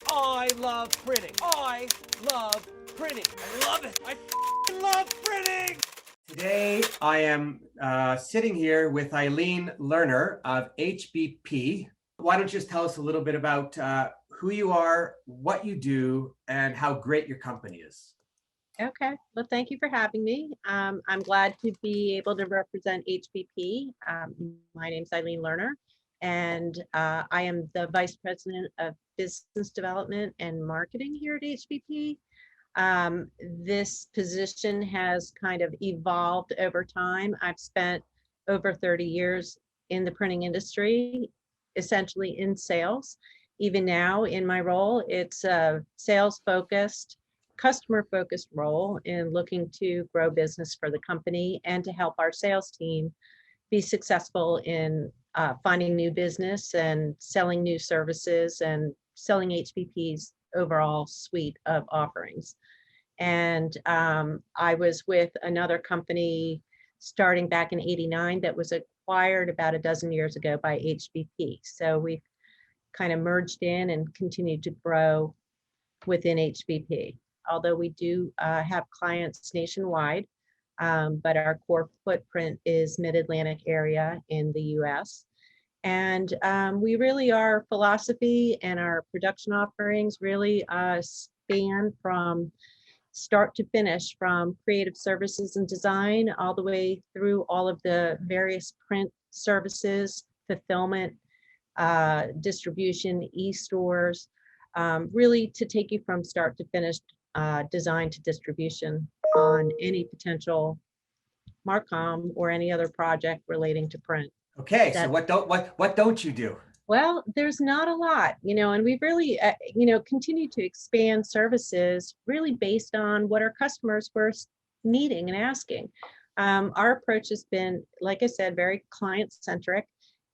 I love printing. I love printing. I love it. I love printing. Today, I am sitting here with Ilene Lerner of HBP. Why don't you just tell us a little bit about who you are, what you do, and how great your company is? Okay, well, thank you for having me. I'm glad to be able to represent HBP. My name's Ilene Lerner, and I am the Vice President of Business Development and Marketing here at HBP. This position has kind of evolved over time. I've spent over 30 years in the printing industry, essentially in sales. Even now in my role, it's a sales-focused, customer-focused role in looking to grow business for the company and to help our sales team be successful in finding new business and selling new services and selling HBP's overall suite of offerings. And I was with another company starting back in '89 that was acquired about a dozen years ago by HBP. So we've kind of merged in and continued to grow within HBP. Although we do have clients nationwide, but our core footprint is Mid-Atlantic area in the US. And we really, our philosophy and our production offerings really span from start to finish, from creative services and design all the way through all of the various print services, fulfillment, distribution, e-stores, really to take you from start to finish, design to distribution on any potential Marcom or any other project relating to print. Okay, so what don't you do? Well, there's not a lot, and we've really, continued to expand services really based on what our customers were needing and asking. Our approach has been, like I said, very client-centric,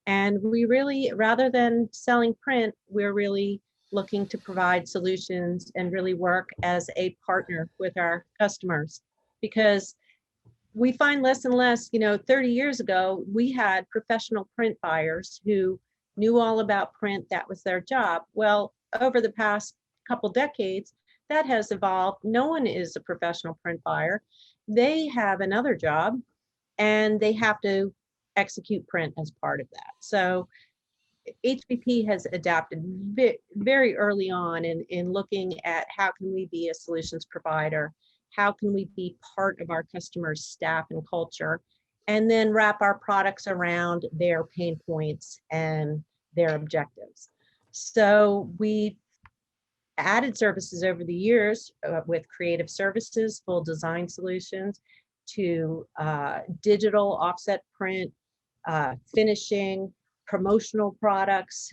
and we really, rather than selling print, we're really looking to provide solutions and really work as a partner with our customers, because we find less and less, 30 years ago, we had professional print buyers who knew all about print. That was their job. Well, over the past couple decades, that has evolved. No one is a professional print buyer. They have another job and they have to execute print as part of that. So HBP has adapted very early on in looking at how can we be a solutions provider, how can we be part of our customers' staff and culture, and then wrap our products around their pain points and their objectives. So we added services over the years with creative services, full design solutions, to digital offset print, finishing, promotional products,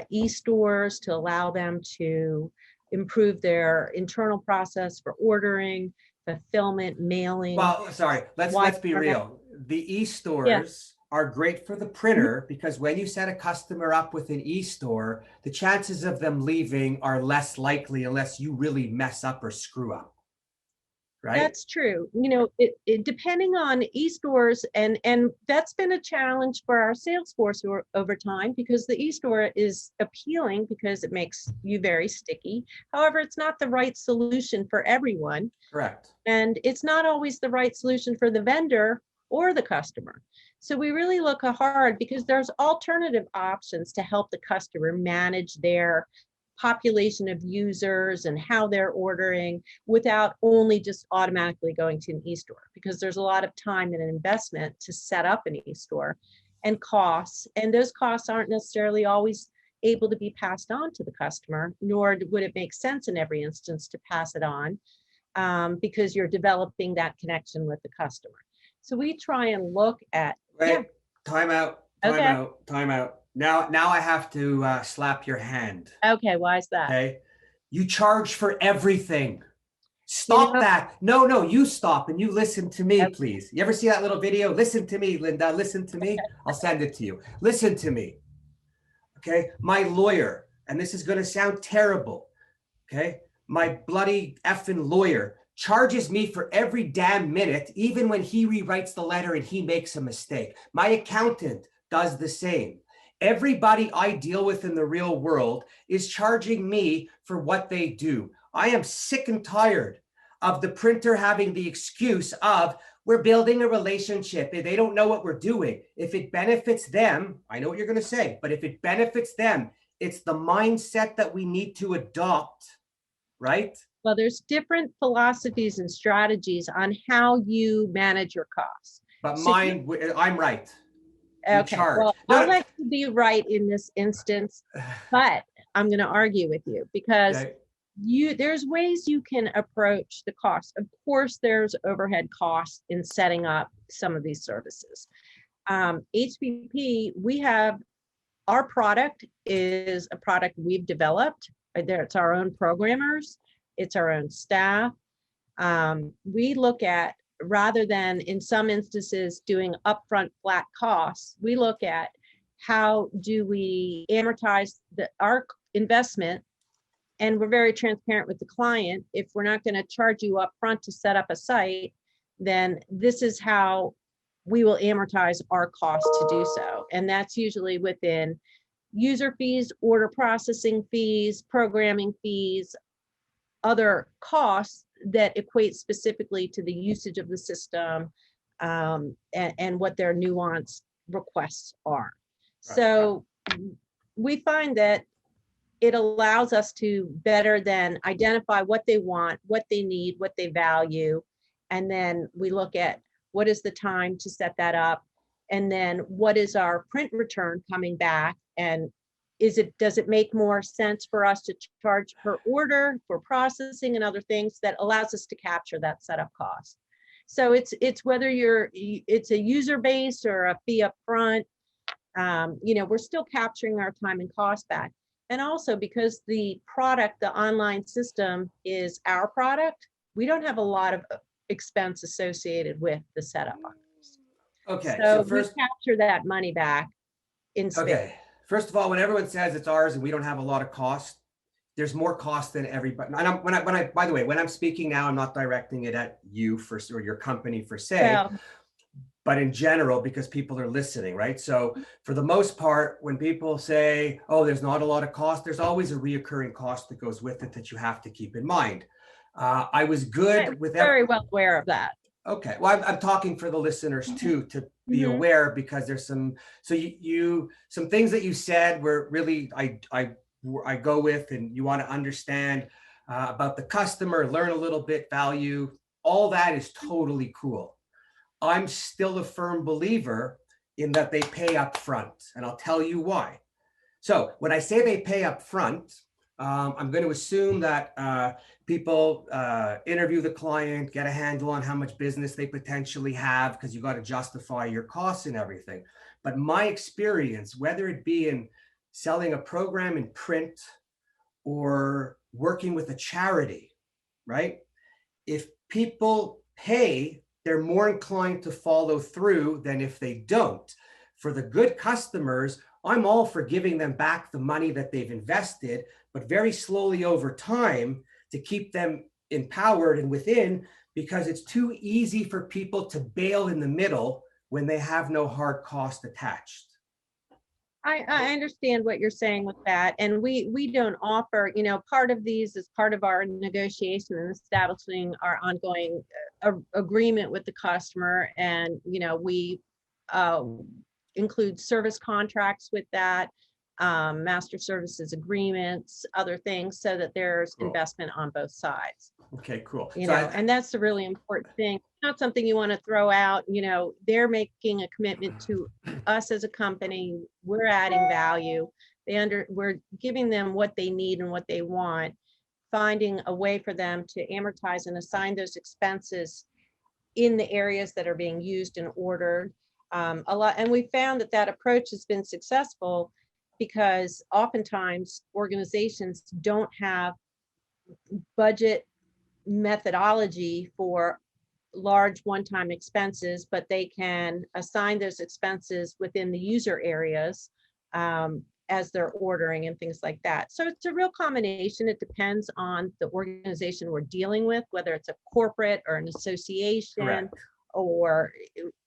e-stores to allow them to improve their internal process for ordering, fulfillment, mailing. Well, sorry, let's be real. The e-stores are great for the printer because when you set a customer up with an e-store, the chances of them leaving are less likely unless you really mess up or screw up. Right? That's true. It depending on e-stores, and that's been a challenge for our sales force over time, because the e-store is appealing because it makes you very sticky. However, it's not the right solution for everyone. Correct. And it's not always the right solution for the vendor or the customer. So we really look hard, because there's alternative options to help the customer manage their population of users and how they're ordering without only just automatically going to an e-store, because there's a lot of time and investment to set up an e-store and costs, and those costs aren't necessarily always able to be passed on to the customer, nor would it make sense in every instance to pass it on, because you're developing that connection with the customer. So we try and look at time out. Now I have to slap your hand. Okay, why is that? Okay, you charge for everything. Stop that. No, you stop and you listen to me, please. You ever see that little video? Listen to me, Linda, listen to me. I'll send it to you. Listen to me. Okay, my lawyer, and this is going to sound terrible. Okay, my bloody effing lawyer charges me for every damn minute, even when he rewrites the letter and he makes a mistake. My accountant does the same. Everybody I deal with in the real world is charging me for what they do. I am sick and tired of the printer having the excuse of, we're building a relationship. They don't know what we're doing. If it benefits them, I know what you're going to say, but if it benefits them, it's the mindset that we need to adopt, right? Well, there's different philosophies and strategies on how you manage your costs. But So mine, I'm right. okay, Charge. well, No, I'll let you be right in this instance, but I'm going to argue with you because okay. there's ways you can approach the cost. Of course, there's overhead costs in setting up some of these services. HBP, we have, our product is a product we've developed. There, it's our own programmers, it's our own staff. We look at, rather than in some instances doing upfront flat costs, we look at how do we amortize our investment. And we're very transparent with the client. If we're not going to charge you upfront to set up a site, then this is how we will amortize our cost to do so. And that's usually within user fees, order processing fees, programming fees, other costs that equate specifically to the usage of the system, and what their nuanced requests are. Right. So we find that it allows us to better than identify what they want, what they need, what they value. And then we look at what is the time to set that up. And then what is our print return coming back? And does it make more sense for us to charge per order for processing and other things that allows us to capture that setup cost? So it's whether it's a user base or a fee up front, we're still capturing our time and cost back. And also because the product, the online system is our product, we don't have a lot of expense associated with the setup on this. Okay. So first, we capture that money back in space. okay. First of all, when everyone says it's ours and we don't have a lot of cost, there's more cost than everybody. And by the way, when I'm speaking now, I'm not directing it at you or your company per se. Well, but in general, because people are listening, right? So for the most part, when people say, oh, there's not a lot of cost, there's always a reoccurring cost that goes with it that you have to keep in mind. I was good I'm with very well aware of that. Okay, well, I'm talking for the listeners too, to be aware, because there's some things that you said were really I go with, and you want to understand about the customer, learn a little bit, value, all that is totally cool. I'm still a firm believer in that they pay up front, and I'll tell you why. So when I say they pay up front, I'm going to assume that people interview the client, get a handle on how much business they potentially have, because you got to justify your costs and everything. But my experience, whether it be in selling a program in print or working with a charity, right? If people pay, they're more inclined to follow through than if they don't. For the good customers, I'm all for giving them back the money that they've invested, but very slowly over time to keep them empowered and within, because it's too easy for people to bail in the middle when they have no hard cost attached. I understand what you're saying with that. And we don't offer, part of these is part of our negotiation and establishing our ongoing agreement with the customer. And, we include service contracts with that, master services agreements, other things, so that there's investment on both sides. Okay, cool. And that's the really important thing. Not something you want to throw out. They're making a commitment to us as a company. We're adding value. We're giving them what they need and what they want, finding a way for them to amortize and assign those expenses in the areas that are being used and ordered. A lot, and we found that approach has been successful because oftentimes organizations don't have budget methodology for large one-time expenses, but they can assign those expenses within the user areas as they're ordering and things like that. So it's a real combination. It depends on the organization we're dealing with, whether it's a corporate or an association. Correct. Or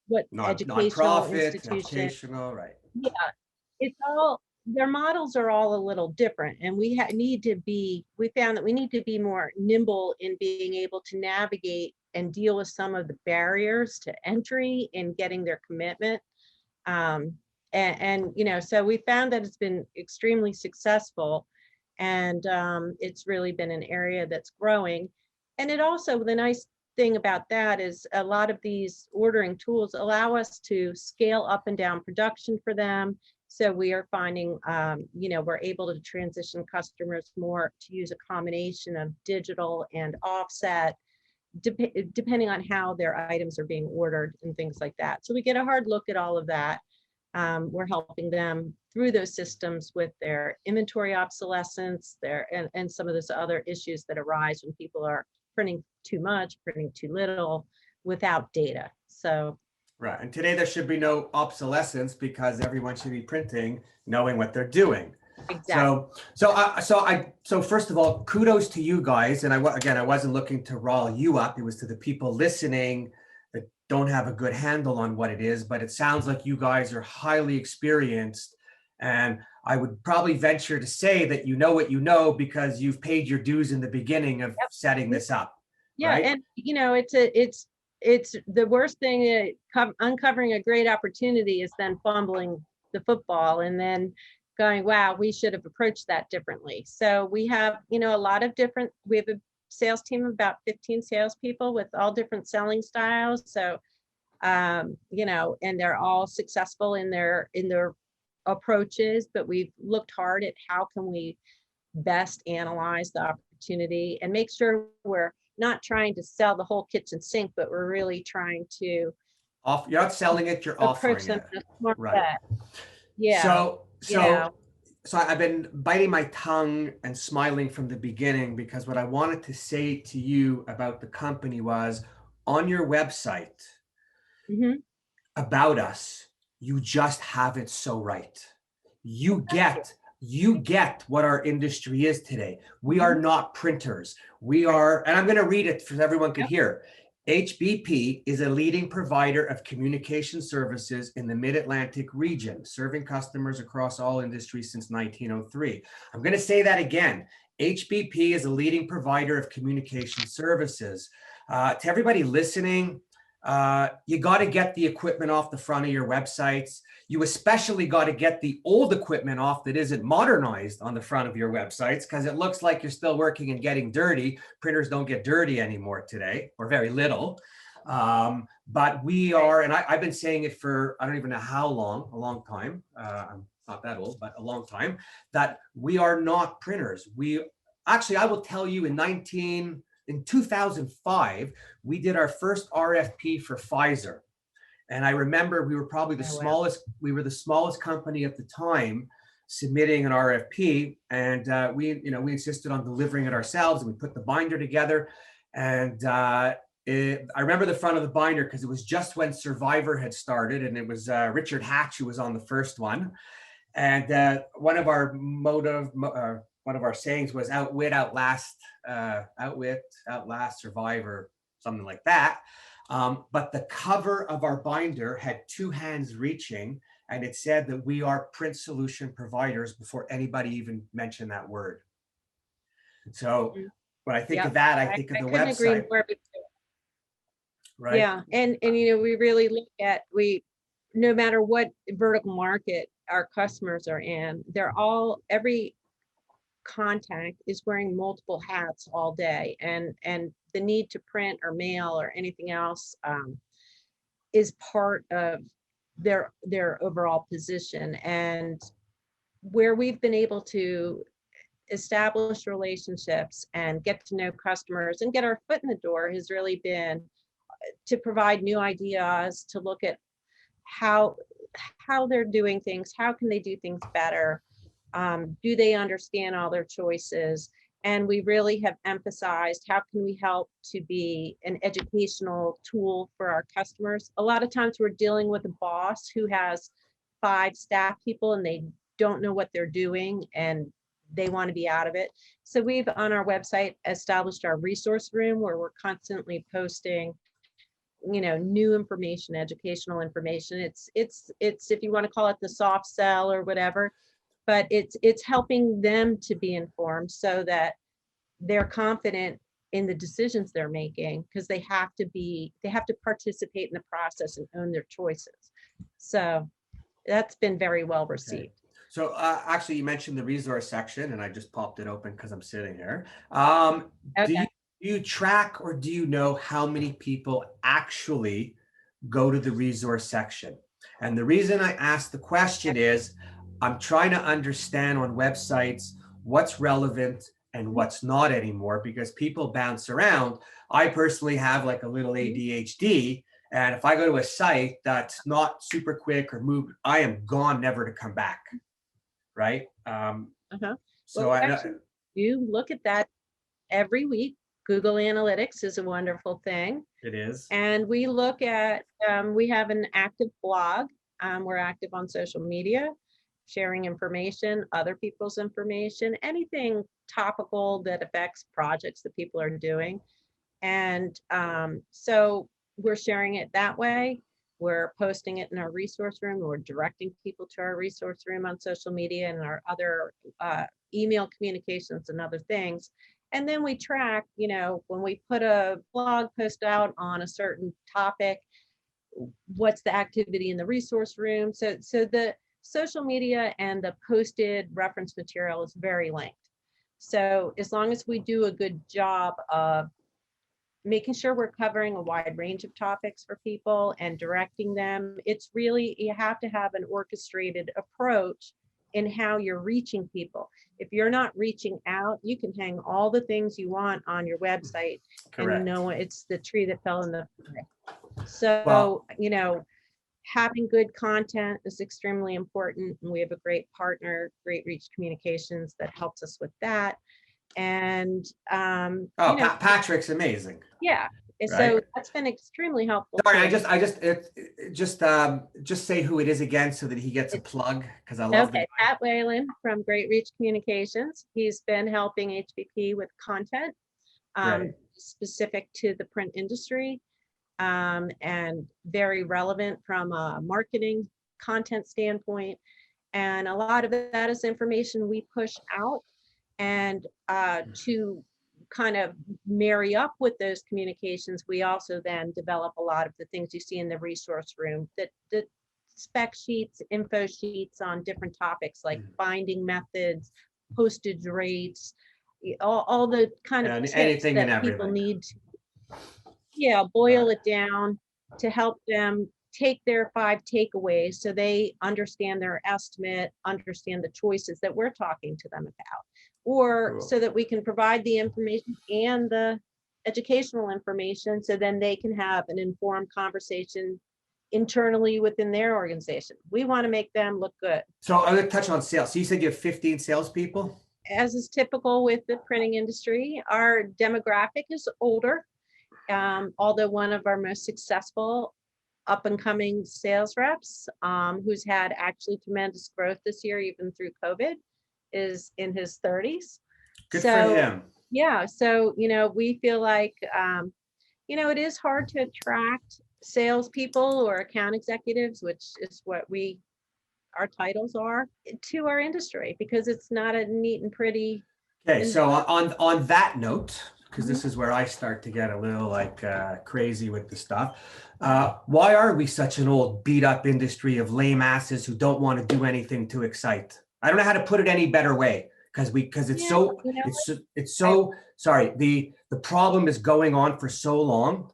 what educational institution. Educational, right? Yeah. it's all, their models are all a little different, and we found that we need to be more nimble in being able to navigate and deal with some of the barriers to entry and getting their commitment. And you know, so we found that it's been extremely successful, and it's really been an area that's growing. And it also, the nice thing about that is a lot of these ordering tools allow us to scale up and down production for them. So we are finding, you know, we're able to transition customers more to use a combination of digital and offset, depending on how their items are being ordered and things like that. So we get a hard look at all of that. We're helping them through those systems with their inventory obsolescence, and some of those other issues that arise when people are printing too much, printing too little without data. So Right. And today there should be no obsolescence because everyone should be printing knowing what they're doing. exactly. So first of all, kudos to you guys. And I wasn't looking to rile you up. It was to the people listening that don't have a good handle on what it is, but it sounds like you guys are highly experienced. And I would probably venture to say that you know what you know because you've paid your dues in the beginning of setting this up. Yeah, right? and you know, it's the worst thing. Uncovering a great opportunity is then fumbling the football and then going, wow, we should have approached that differently. So we have, you know, we have a sales team of about 15 salespeople with all different selling styles. So, you know, and they're all successful in their approaches, but we've looked hard at how can we best analyze the opportunity and make sure we're not trying to sell the whole kitchen sink, but we're really trying to You're not selling it, you're approach offering them it. in a smart Right. way. Yeah. So Yeah. I've been biting my tongue and smiling from the beginning because what I wanted to say to you about the company was on your website Mhm. about us, you just have it so right. You get what our industry is today. We are not printers. We are, and I'm going to read it so everyone could Yep. hear. HBP is a leading provider of communication services in the Mid-Atlantic region, serving customers across all industries since 1903. I'm going to say that again. HBP is a leading provider of communication services. To everybody listening, you got to get the equipment off the front of your websites. You especially got to get the old equipment off that isn't modernized on the front of your websites because it looks like you're still working and getting dirty. Printers don't get dirty anymore today, or very little. But we are, and I've been saying it for, I don't even know how long, a long time. I'm not that old, but a long time, that we are not printers. I will tell you in 2005, we did our first RFP for Pfizer. And I remember we were probably the smallest company at the time submitting an RFP. And we insisted on delivering it ourselves, and we put the binder together. And I remember the front of the binder because it was just when Survivor had started, and it was Richard Hatch who was on the first one. And one of our sayings was outwit, outlast Survivor, something like that. But the cover of our binder had two hands reaching, and it said that we are print solution providers before anybody even mentioned that word. So when I think of that, I think of the couldn't agree website. more. Right? Yeah, and you know, we really look at, no matter what vertical market our customers are in, every contact is wearing multiple hats all day, and the need to print or mail or anything else is part of their overall position. And where we've been able to establish relationships and get to know customers and get our foot in the door has really been to provide new ideas, to look at how they're doing things, how can they do things better, do they understand all their choices. And we really have emphasized how can we help to be an educational tool for our customers. A lot of times we're dealing with a boss who has 5 staff people and they don't know what they're doing and they want to be out of it. So we've on our website established our resource room where we're constantly posting new information, educational information. It's if you want to call it the soft sell or whatever, but it's helping them to be informed so that they're confident in the decisions they're making, because they have to participate in the process and own their choices. So that's been very well received. So actually, you mentioned the resource section, and I just popped it open because I'm sitting here. Okay. Do you track, or do you know how many people actually go to the resource section? And the reason I ask the question is I'm trying to understand on websites what's relevant and what's not anymore, because people bounce around. I personally have like a little ADHD, and if I go to a site that's not super quick or move, I am gone, never to come back. Right? So Well, I know actually, you look at that every week. Google Analytics is a wonderful thing. it is. And we look at, we have an active blog. We're active on social media, sharing information, other people's information, anything topical that affects projects that people are doing. And so we're sharing it that way. We're posting it in our resource room. We're directing people to our resource room on social media and our other email communications and other things. And then we track, when we put a blog post out on a certain topic, what's the activity in the resource room. So the social media and the posted reference material is very linked. So as long as we do a good job of making sure we're covering a wide range of topics for people and directing them, it's really, you have to have an orchestrated approach in how you're reaching people. If you're not reaching out, you can hang all the things you want on your website. Correct. And no, it's the tree that fell in the forest. So, Well, having good content is extremely important. And we have a great partner, Great Reach Communications, that helps us with that. And, Patrick's amazing. yeah. Right. So that's been extremely helpful. Sorry, just say who it is again so that he gets a plug, because I love the guy. Pat Whalen from Great Reach Communications. He's been helping HBP with content specific to the print industry, and very relevant from a marketing content standpoint. And a lot of that is information we push out, and to kind of marry up with those communications, we also then develop a lot of the things you see in the resource room, that the spec sheets, info sheets on different topics like binding methods, postage rates, all the kind of tips anything that and people everything. need boil it down to help them take their 5 takeaways so they understand their estimate, understand the choices that we're talking to them about, or Cool. so that we can provide the information and the educational information so then they can have an informed conversation internally within their organization. We want to make them look good. So I'm going to touch on sales. So you said you have 15 salespeople? As is typical with the printing industry, our demographic is older, although one of our most successful up and coming sales reps, who's had actually tremendous growth this year, even through COVID, is in his 30s. Good for him. Yeah. So, we feel like, it is hard to attract salespeople or account executives, which is what our titles are, to our industry, because it's not a neat and pretty. Okay. So on that note, because this is where I start to get a little crazy with the stuff. Why are we such an old beat up industry of lame asses who don't want to do anything to excite? I don't know how to put it any better way, because it's so sorry. The problem is going on for so long,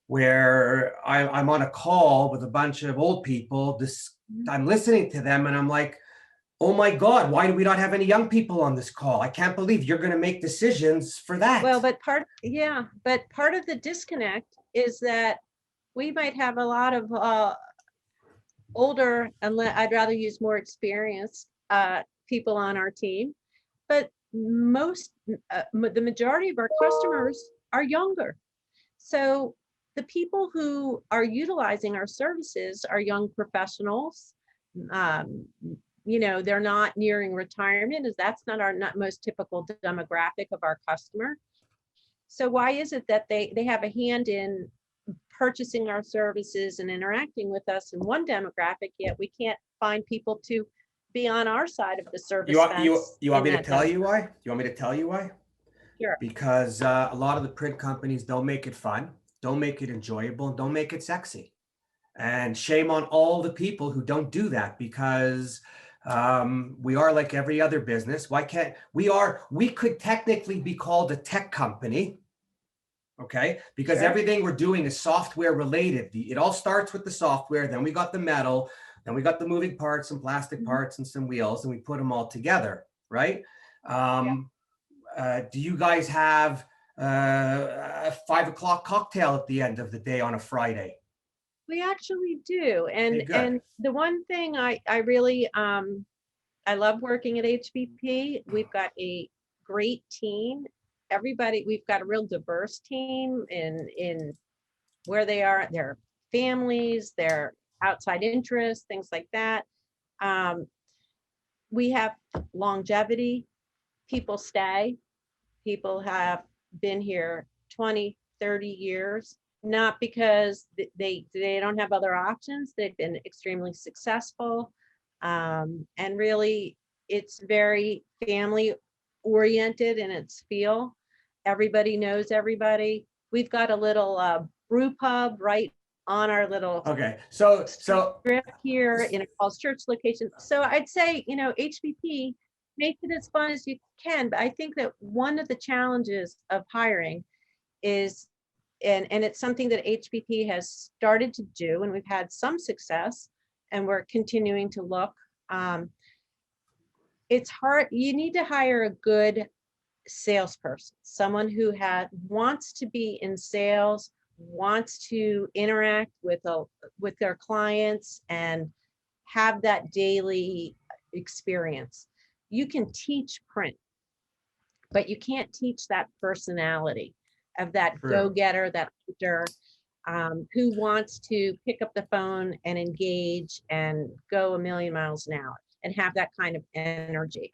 where I'm on a call with a bunch of old people. I'm listening to them and I'm like, oh my God, why do we not have any young people on this call? I can't believe you're going to make decisions for that. Well, but part of the disconnect is that we might have a lot of older, and I'd rather use more experienced people on our team, but the majority of our customers are younger. So the people who are utilizing our services are young professionals. They're not nearing retirement, as that's not our most typical demographic of our customer. So why is it that they have a hand in purchasing our services and interacting with us in one demographic, yet we can't find people to be on our side of the service fence? You want me in to that tell you demographic? why? You want me to tell you why? Sure. Because a lot of the print companies don't make it fun, don't make it enjoyable, and don't make it sexy. And shame on all the people who don't do that, because we are like every other business. Why can't we could technically be called a tech company, okay? Because Sure. everything we're doing is software related. It all starts with the software, then we got the metal, then we got the moving parts, some plastic parts and some wheels, and we put them all together, right? Do you guys have a 5 o'clock cocktail at the end of the day on a Friday? We actually do. Okay, good. And the one thing I really I love working at HBP. We've got a great team. Everybody, we've got a real diverse team in where they are, their families, their outside interests, things like that. We have longevity. People stay. People have been here 20, 30 years, not because they don't have other options. They've been extremely successful. And really, it's very family oriented in its feel. Everybody knows everybody. We've got a little brew pub right on our little Okay, so strip here in a Falls Church location. So I'd say, HBP, make it as fun as you can. But I think that one of the challenges of hiring is, and it's something that HBP has started to do, and we've had some success, and we're continuing to look. It's hard. You need to hire a good salesperson, someone who wants to be in sales, wants to interact with their clients and have that daily experience. You can teach print, but you can't teach that personality of that True. go-getter, that hunter, who wants to pick up the phone and engage and go a million miles an hour and have that kind of energy.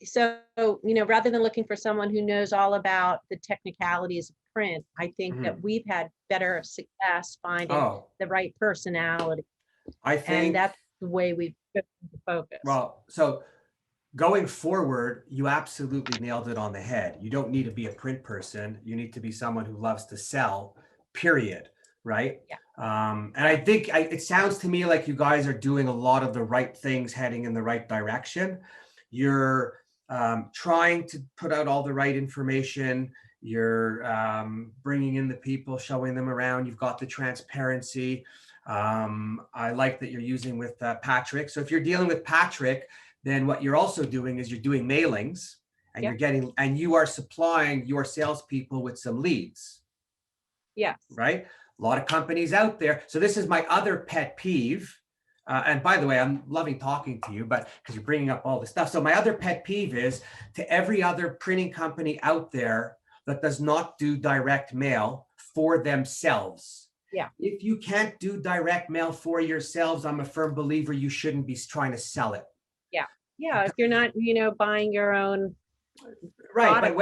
So, rather than looking for someone who knows all about the technicalities of print, I think that we've had better success finding the right personality. I think, and that's the way we've put the focus. well, so going forward, you absolutely nailed it on the head. You don't need to be a print person. You need to be someone who loves to sell, period. Right? Yeah. And I think it sounds to me like you guys are doing a lot of the right things, heading in the right direction. You're trying to put out all the right information. You're bringing in the people, showing them around. You've got the transparency. I like that you're using with Patrick. So if you're dealing with Patrick, then what you're also doing is you're doing mailings, and you are supplying your salespeople with some leads. Yes. Right? A lot of companies out there. So this is my other pet peeve. And by the way, I'm loving talking to you, but because you're bringing up all this stuff. So my other pet peeve is to every other printing company out there that does not do direct mail for themselves. Yeah. If you can't do direct mail for yourselves, I'm a firm believer you shouldn't be trying to sell it. Yeah. Yeah. If you're not, buying your own. Right.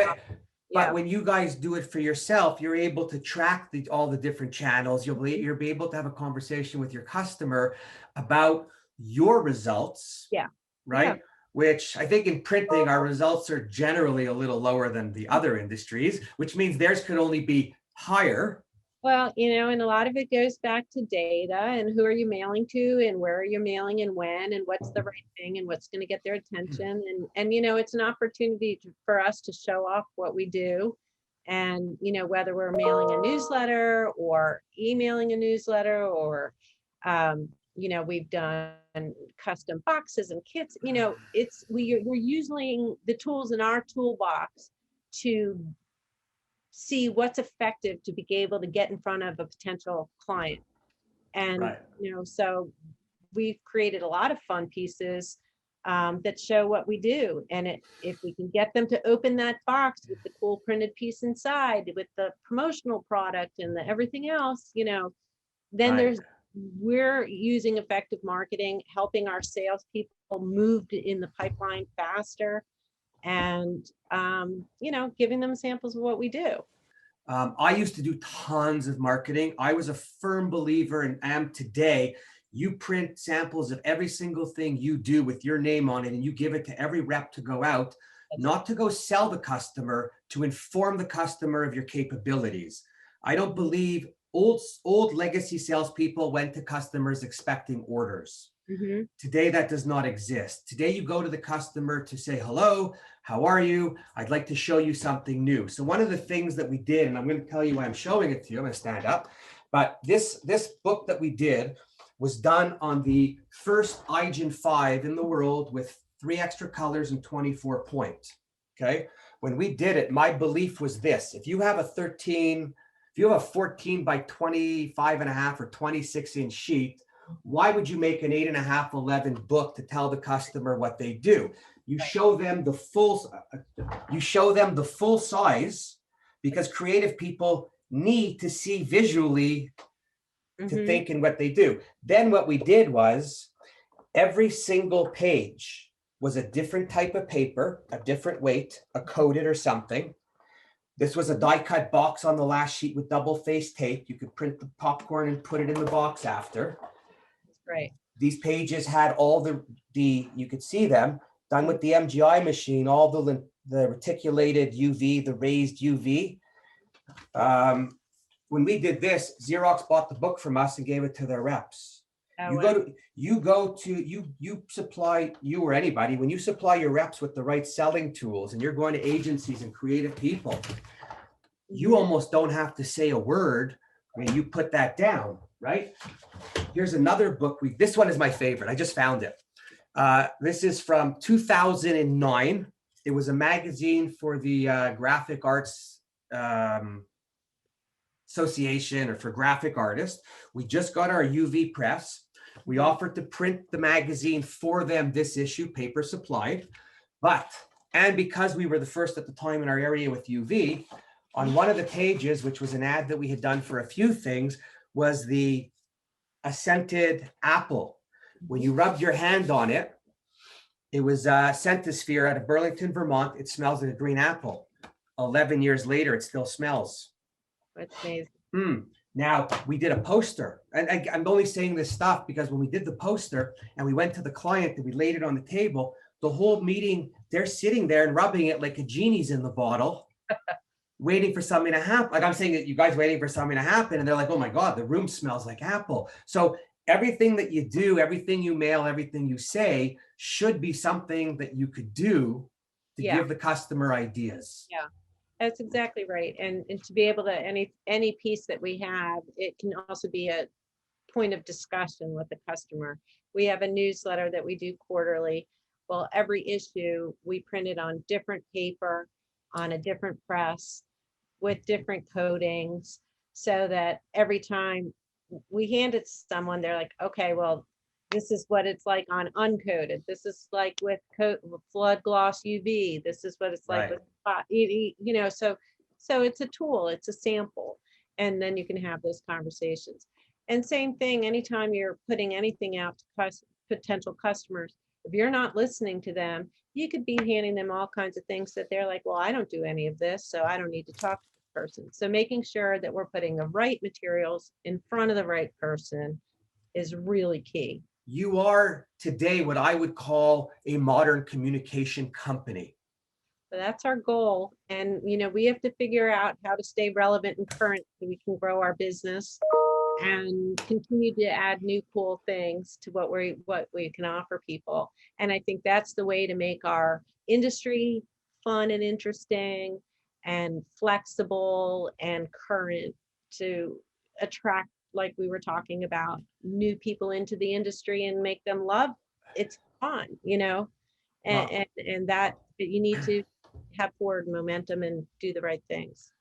But when you guys do it for yourself, you're able to track all the different channels. You'll be able to have a conversation with your customer about your results. Yeah. Right. Yeah. Which I think in printing, our results are generally a little lower than the other industries, which means theirs could only be higher. Well, and a lot of it goes back to data and who are you mailing to and where are you mailing and when and what's the right thing and what's going to get their attention. And it's an opportunity for us to show off what we do. And, whether we're mailing a newsletter or emailing a newsletter or, we've done custom boxes and kits, we're using the tools in our toolbox to see what's effective to be able to get in front of a potential client. And, Right. So we've created a lot of fun pieces that show what we do. And if we can get them to open that box with the cool printed piece inside, with the promotional product and everything else, then we're using effective marketing, helping our salespeople move in the pipeline faster. and, giving them samples of what we do. I used to do tons of marketing. I was a firm believer and am today. You print samples of every single thing you do with your name on it, and you give it to every rep to go out, not to go sell the customer, to inform the customer of your capabilities. I don't believe old legacy salespeople went to customers expecting orders. Mhm. Today, that does not exist. Today, you go to the customer to say, hello, how are you? I'd like to show you something new. So one of the things that we did, and I'm going to tell you why I'm showing it to you, I'm going to stand up, but this book that we did was done on the first iGen 5 in the world with 3 extra colors and 24 points, okay? When we did it, my belief was this: if you have a 14 by 25 and a half or 26-inch sheet, why would you make an 8.5, 11 book to tell the customer what they do? You show them the full size, because creative people need to see visually to think in what they do. Then what we did was every single page was a different type of paper, a different weight, a coated or something. This was a die cut box on the last sheet with double face tape. You could print the popcorn and put it in the box after. Right. These pages had all the you could see them done with the MGI machine, all the reticulated UV, the raised UV. When we did this, Xerox bought the book from us and gave it to their reps. Oh, You or anybody, when you supply your reps with the right selling tools, and you're going to agencies and creative people, you almost don't have to say a word when you put that down, right? Here's another book. This one is my favorite. I just found it. This is from 2009. It was a magazine for the Graphic Arts Association, or for graphic artists. We just got our UV press. We offered to print the magazine for them, this issue, paper supplied. And because we were the first at the time in our area with UV, on one of the pages, which was an ad that we had done for a few things, was a scented apple. When you rubbed your hand on it, it was a Scentisphere out of Burlington, Vermont. It smells like a green apple. 11 years later, it still smells. That's amazing. Now, we did a poster, and I'm only saying this stuff because when we did the poster and we went to the client and we laid it on the table, the whole meeting, they're sitting there and rubbing it like a genie's in the bottle, waiting for something to happen. Like I'm saying that you guys waiting for something to happen, and they're like, oh my God, the room smells like apple. So everything that you do, everything you mail, everything you say should be something that you could do to give the customer ideas. Yeah. That's exactly right. And to be able to, any piece that we have, it can also be a point of discussion with the customer. We have a newsletter that we do quarterly. Well, every issue we printed on different paper, on a different press, with different coatings, so that every time we hand it to someone, they're like, okay, well, this is what it's like on uncoated. This is like with flood gloss UV. This is what it's like with, so it's a tool, it's a sample, and then you can have those conversations. And same thing, anytime you're putting anything out to potential customers, if you're not listening to them, you could be handing them all kinds of things that they're like, well, I don't do any of this, so I don't need to talk to this person. So making sure that we're putting the right materials in front of the right person is really key. You are today what I would call a modern communication company. So that's our goal. And, we have to figure out how to stay relevant and current so we can grow our business and continue to add new cool things to what we can offer people. And I think that's the way to make our industry fun and interesting and flexible and current, to attract, like we were talking about, new people into the industry and make them love it's fun, and that you need to have forward momentum and do the right things.